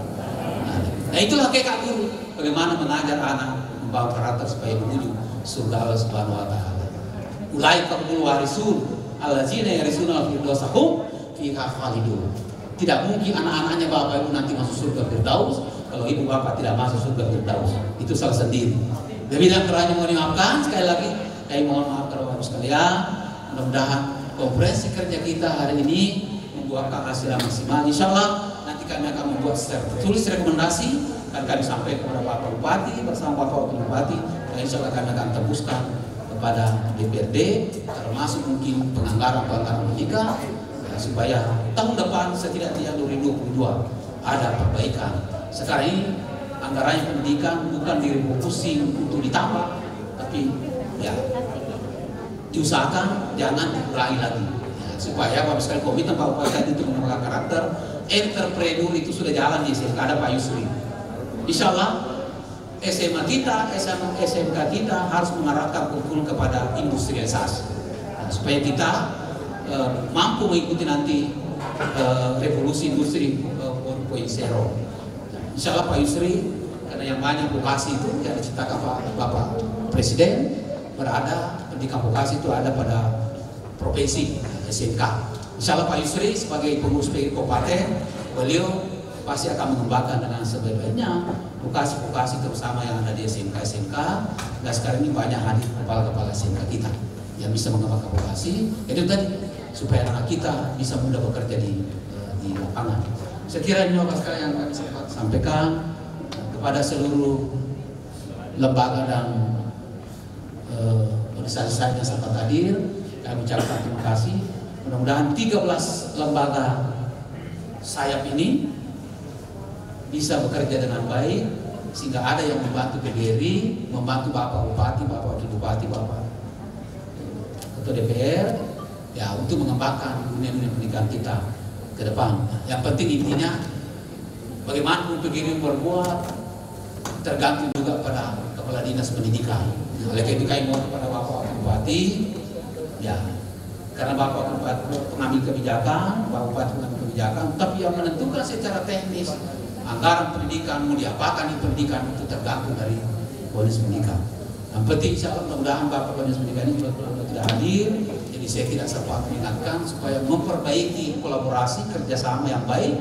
alamin. Nah itulah hakikat guru, bagaimana mengajar anak membawa karakter supaya menuju surga Allah Subhanahu Wa Taala. Ulaika humul warisun allazina yarisuna al-firdausa hum fiha khalidun. Tidak mungkin anak-anaknya bapak ibu nanti masuk surga Firdaus kalau ibu bapak tidak masuk surga Firdaus. Itu salah sendiri. Demi dan kerana mohon maafkan sekali lagi, saya mohon maaf kepada sekalian. Mudah-mudahan konferensi kerja kita hari ini membuahkan hasil yang maksimal. Insya Allah nanti kami akan membuat secara tertulis rekomendasi dan kami sampaikan kepada Bapak Bupati bersama Bapak Wakil Bupati, dan insya Allah kami akan tembuskan kepada DPRD, termasuk mungkin penganggaran menikah, supaya tahun depan setidaknya 2022 ada perbaikan. Sekarang ini anggaran pendidikan bukan direfokusi untuk ditambah, tapi ya diusahakan jangan dikurangi lagi ya, supaya Bapak sekali komitmen Pak Bupati untuk mengembangkan karakter entrepreneur itu sudah jalan di SMK, ada Pak Yusri. Insya Allah SMA kita, SMK kita harus mengarahkan kurikulum kepada industrialisasi supaya kita mampu mengikuti nanti revolusi industri 4.0. Insya Allah Pak Yusri, karena yang banyak vokasi itu yang diciptakan Bapak Presiden, berada pendidikan vokasi itu ada pada provinsi SMK. Insya Allah Pak Yusri sebagai pengurus PGRI Kabupaten, beliau pasti akan mengembangkan dengan sebaik-baiknya vokasi-vokasi terutama yang ada di SMK. Dan sekarang ini banyak hadir kepala-kepala SMK kita yang bisa mengembangkan vokasi. Itu tadi supaya anak kita bisa mudah bekerja di lapangan. Sekiranya ini Bapak sekalian yang kami sampaikan kepada seluruh lembaga dan organisasi yang sempat hadir, kami ucapkan terima kasih. Mudah-mudahan 13 lembaga sayap ini bisa bekerja dengan baik, sehingga ada yang membantu PGRI, membantu Bapak Bupati, Bapak Wakil Bupati, Bapak Ketua DPR, ya untuk mengembangkan dunia pendidikan kita ke depan. Yang penting intinya bagaimana PGRI berbuat tergantung juga pada Kepala Dinas Pendidikan. Oleh karena itu kami mohon kepada Bapak Wakil Bupati, ya karena Bapak Bupati pengambil kebijakan, Bapak Bupati pengambil kebijakan, tapi yang menentukan secara teknis anggaran pendidikan mau diapakan di pendidikan itu tergantung dari Dinas Pendidikan. Yang penting insya Allah mudah-mudahan Bapak Dinas Pendidikan ini tidak hadir, jadi saya tidak sempat mengingatkan supaya memperbaiki kolaborasi kerjasama yang baik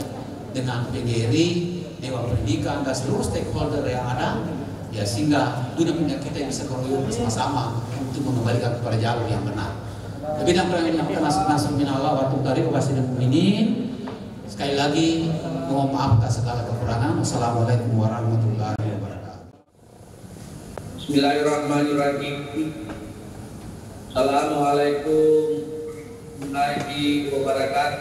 dengan PGRI, Dewan Pendidikan dan seluruh stakeholder yang ada. Ya sehingga dunia pendidikan kita bisa korup bersama-sama untuk mengembalikan kepada jalur yang benar. Lebih dan kurang ini nasib minallah wa tuqari wa basyiril mu'minin. Sekali lagi mohon maaf atas segala kekurangan. Wassalamualaikum warahmatullahi wabarakatuh. Bismillahirrahmanirrahim. Assalamualaikum warahmatullahi wabarakatuh.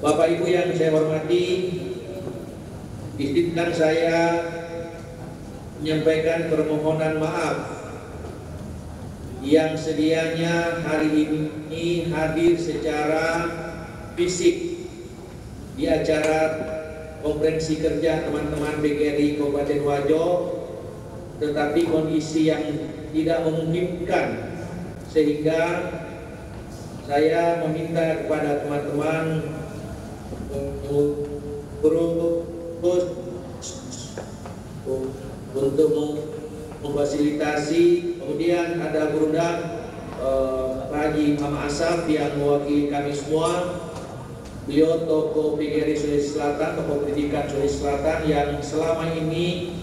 Bapak Ibu yang saya hormati, izinkan saya menyampaikan permohonan maaf yang sedianya hari ini hadir secara fisik di acara konferensi kerja teman-teman PGRI Kabupaten Wajo, tetapi kondisi yang tidak memungkinkan sehingga saya meminta kepada teman-teman terus untuk memfasilitasi. Kemudian ada berundang Pak Haji Muhammad Asaf yang mewakili kami semua. Beliau tokoh PGRI Sulawesi Selatan, tokoh pendidikan Sulawesi Selatan yang selama ini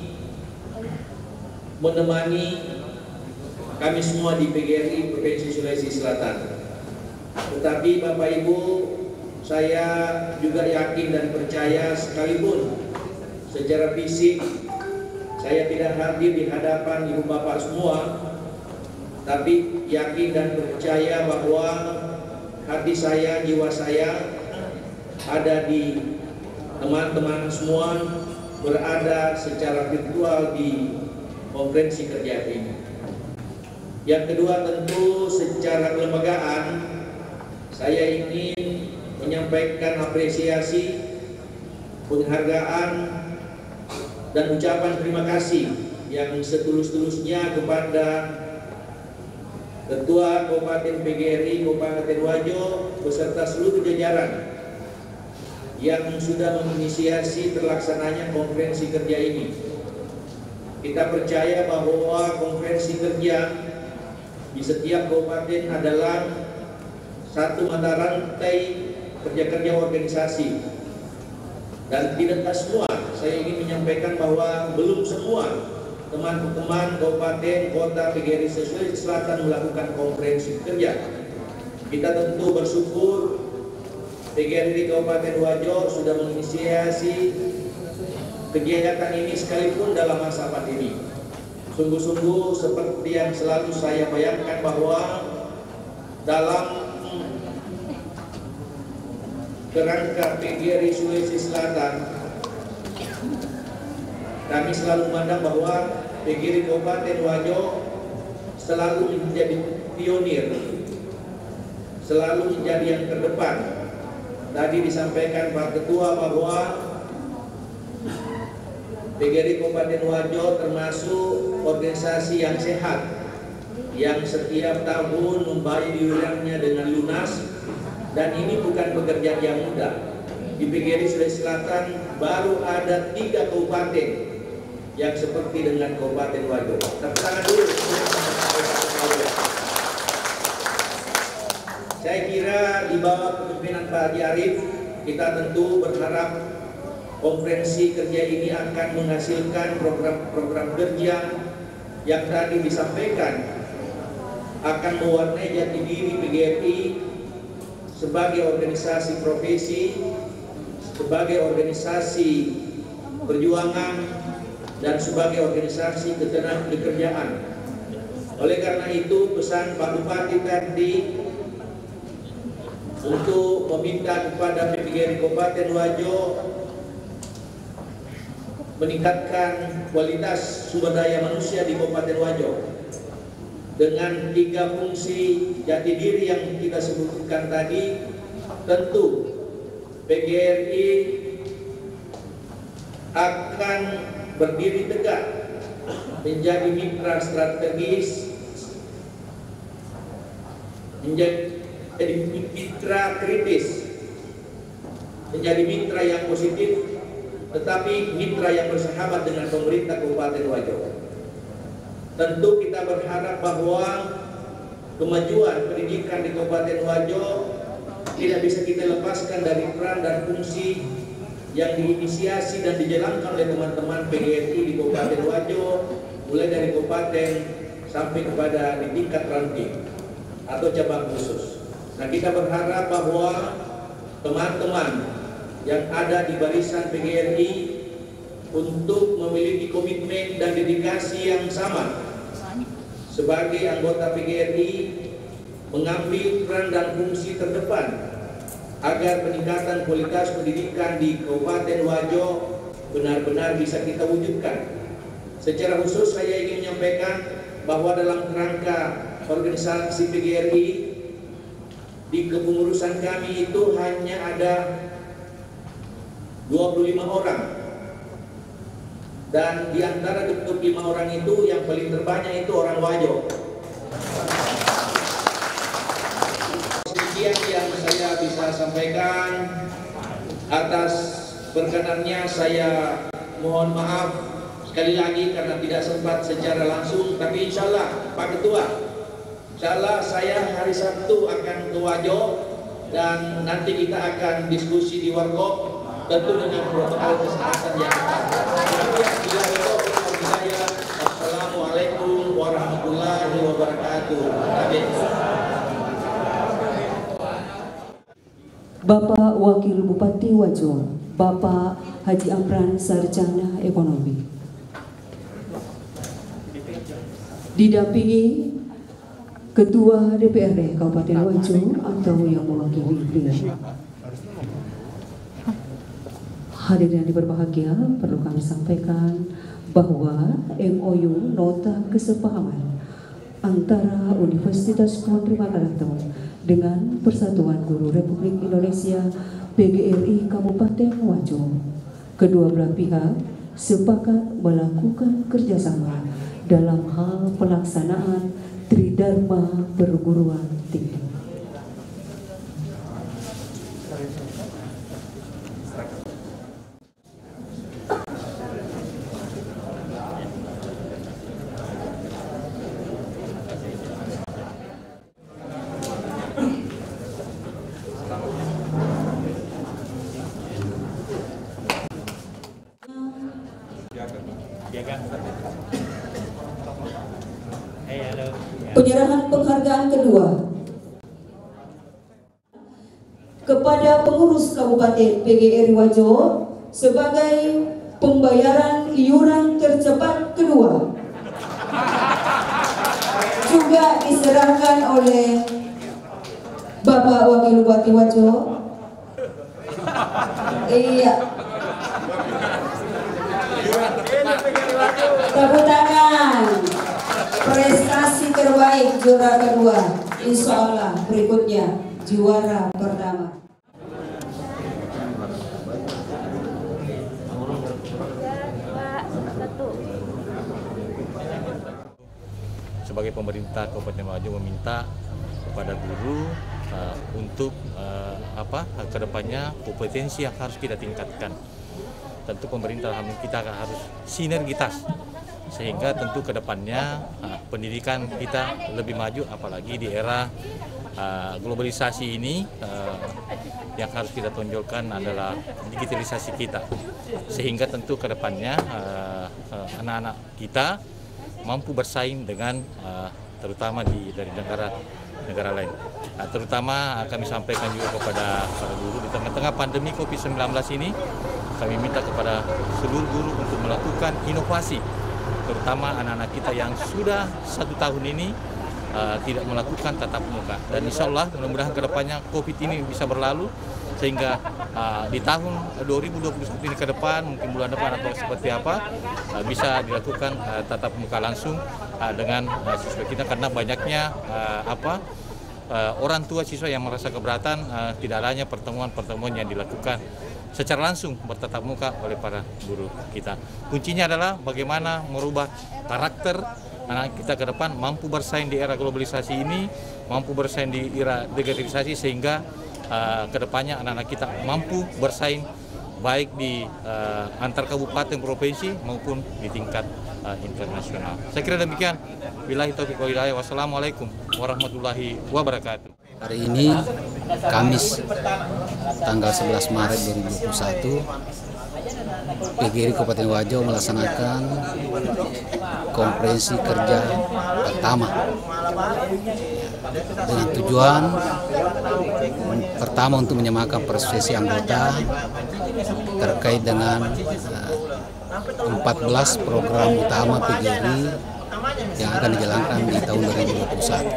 menemani kami semua di PGRI Provinsi Sulawesi Selatan. Tetapi Bapak Ibu, saya juga yakin dan percaya sekalipun secara fisik saya tidak hadir di hadapan Ibu Bapak semua, tapi yakin dan percaya bahwa hati saya, jiwa saya ada di teman-teman semua berada secara virtual di konferensi kerja ini. Yang kedua, tentu secara kelembagaan saya ingin menyampaikan apresiasi, penghargaan dan ucapan terima kasih yang setulus-tulusnya kepada Ketua Kabupaten PGRI Kabupaten Wajo beserta seluruh jajaran yang sudah menginisiasi terlaksananya konferensi kerja ini. Kita percaya bahwa konferensi kerja di setiap kabupaten adalah satu mata rantai kerja-kerja organisasi, dan tidak semua, saya ingin menyampaikan bahwa belum semua teman-teman kabupaten kota PGRI Sulawesi Selatan melakukan konferensi kerja. Kita tentu bersyukur PGRI Kabupaten Wajo sudah menginisiasi kegiatan ini sekalipun dalam masa pandemi. Sungguh-sungguh seperti yang selalu saya bayangkan bahwa dalam kerangka PGRI Sulawesi Selatan, kami selalu memandang bahwa PGRI Kabupaten Wajo selalu menjadi pionir, selalu menjadi yang terdepan. Tadi disampaikan Pak Ketua bahwa PGRI Kabupaten Wajo termasuk organisasi yang sehat, yang setiap tahun membayar iurannya dengan lunas, dan ini bukan pekerjaan yang mudah. Di PGRI Sulawesi Selatan baru ada 3 kabupaten yang seperti dengan Kabupaten Wajo. Tepuk tangan dulu. Saya kira di bawah kepemimpinan Pak Haji Arief, kita tentu berharap konferensi kerja ini akan menghasilkan program-program kerja yang tadi disampaikan akan mewarnai jati diri PGRI sebagai organisasi profesi, sebagai organisasi perjuangan, dan sebagai organisasi ketenagakerjaan. Oleh karena itu, pesan Pak Bupati tadi untuk meminta kepada PGRI Kabupaten Wajo meningkatkan kualitas sumber daya manusia di Kabupaten Wajo dengan 3 fungsi jati diri yang kita sebutkan tadi. Tentu PGRI akan berdiri tegak menjadi mitra strategis, menjadi mitra kritis, menjadi mitra yang positif, tetapi mitra yang bersahabat dengan pemerintah Kabupaten Wajo. Tentu kita berharap bahwa kemajuan pendidikan di Kabupaten Wajo tidak bisa kita lepaskan dari peran dan fungsi yang diinisiasi dan dijalankan oleh teman-teman PGRI di Kabupaten Wajo, mulai dari kabupaten sampai kepada di tingkat ranting atau cabang khusus. Nah, kita berharap bahwa teman-teman yang ada di barisan PGRI untuk memiliki komitmen dan dedikasi yang sama sebagai anggota PGRI, mengambil peran dan fungsi terdepan agar peningkatan kualitas pendidikan di Kabupaten Wajo benar-benar bisa kita wujudkan. Secara khusus saya ingin menyampaikan bahwa dalam kerangka organisasi PGRI di kepengurusan kami itu hanya ada 25 orang, dan di antara 25 orang itu yang paling terbanyak itu orang Wajo. Sekian yang saya bisa sampaikan. Atas perkenannya saya mohon maaf sekali lagi karena tidak sempat secara langsung, tapi insya Allah Pak Ketua, insya Allah saya hari Sabtu akan ke Wajo dan nanti kita akan diskusi di Warkop, tentu dengan protokol kesehatan yang ketat. Assalamualaikum warahmatullahi wabarakatuh. Amin. Bapak Wakil Bupati Wajo, Bapak Haji Amran, Sarjana Ekonomi. Didampingi Ketua DPRD Kabupaten Wajo atau yang mewakili beliau. Hadirin yang berbahagia, perlu kami sampaikan bahwa MOU Nota Kesepahaman antara Universitas Puan Maharani dengan Persatuan Guru Republik Indonesia PGRI Kabupaten Wajo, kedua belah pihak sepakat melakukan kerjasama dalam hal pelaksanaan Tridharma Perguruan Tinggi. Penyerahan penghargaan kedua kepada pengurus Kabupaten PGRI Wajo sebagai pembayaran iuran tercepat kedua juga diserahkan oleh Bapak Wakil Bupati Wajo. Iya. Tepuk tangan. Prestasi terbaik juara kedua, insya Allah berikutnya juara pertama. Sebagai pemerintah Kabupaten Wajo meminta kepada guru untuk kedepannya kompetensi yang harus kita tingkatkan. Tentu pemerintah kita harus sinergitas sehingga tentu kedepannya pendidikan kita lebih maju, apalagi di era globalisasi ini yang harus kita tonjolkan adalah digitalisasi kita, sehingga tentu kedepannya anak-anak kita mampu bersaing dengan terutama dari negara lain. Terutama kami sampaikan juga kepada para guru di tengah-tengah pandemi COVID-19 ini, kami minta kepada seluruh guru untuk melakukan inovasi, terutama anak-anak kita yang sudah 1 tahun ini tidak melakukan tatap muka. Dan insya Allah mudah-mudahan kedepannya COVID ini bisa berlalu, sehingga di tahun 2021 ini ke depan, mungkin bulan depan atau seperti apa, bisa dilakukan tatap muka langsung dengan siswa kita, karena banyaknya orang tua siswa yang merasa keberatan tidak adanya pertemuan-pertemuan yang dilakukan secara langsung bertatap muka oleh para guru kita. Kuncinya adalah bagaimana merubah karakter anak kita ke depan, mampu bersaing di era globalisasi ini, mampu bersaing di era digitalisasi, sehingga kedepannya anak-anak kita mampu bersaing baik di antar kabupaten provinsi maupun di tingkat internasional. Saya kira demikian. Billahi taufiq wal hidayah. Wassalamualaikum warahmatullahi wabarakatuh. Hari ini Kamis tanggal 11 Maret 2021, PGRI Kabupaten Wajo melaksanakan konferensi kerja pertama dengan tujuan pertama untuk menyamakan persepsi anggota terkait dengan 14 program utama PGRI yang akan dijalankan di tahun 2021.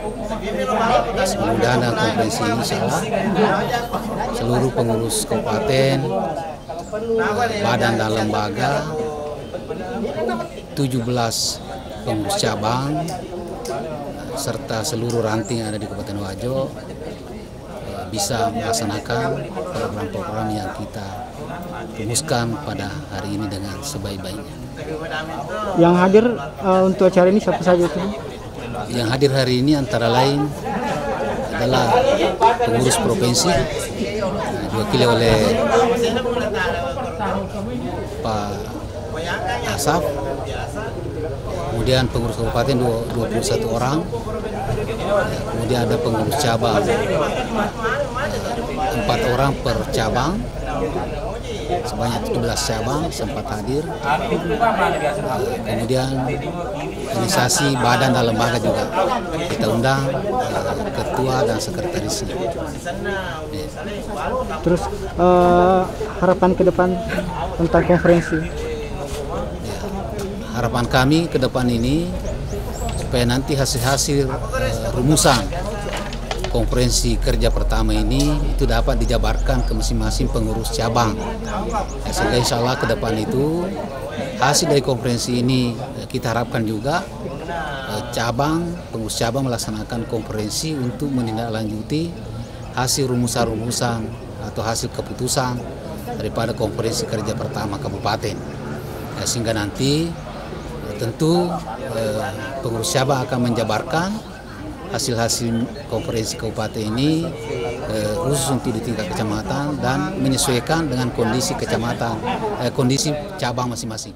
Semoga dengan konferensi ini seluruh pengurus kabupaten, badan dan lembaga, 17 pengurus cabang, serta seluruh ranting yang ada di Kabupaten Wajo bisa melaksanakan program-program yang kita rumuskan pada hari ini dengan sebaik-baiknya. Yang hadir untuk acara ini siapa saja itu? Yang hadir hari ini antara lain adalah pengurus provinsi, diwakili oleh Pak Asaf, kemudian pengurus kabupaten 21 orang, kemudian ada pengurus cabang 4 orang per cabang, sebanyak 17 cabang sempat hadir. Kemudian organisasi badan dan lembaga juga kita undang, ketua dan sekretarisnya. Terus harapan ke depan tentang konferensi? Harapan kami ke depan ini supaya nanti hasil-hasil rumusan konferensi kerja pertama ini itu dapat dijabarkan ke masing-masing pengurus cabang. Sehingga insya Allah ke depan itu hasil dari konferensi ini kita harapkan juga pengurus cabang melaksanakan konferensi untuk menindaklanjuti hasil rumusan-rumusan atau hasil keputusan daripada konferensi kerja pertama kabupaten. Sehingga nanti tentu pengurus cabang akan menjabarkan hasil-hasil konferensi kabupaten ini khusus untuk di tingkat kecamatan dan menyesuaikan dengan kondisi kecamatan, kondisi cabang masing-masing.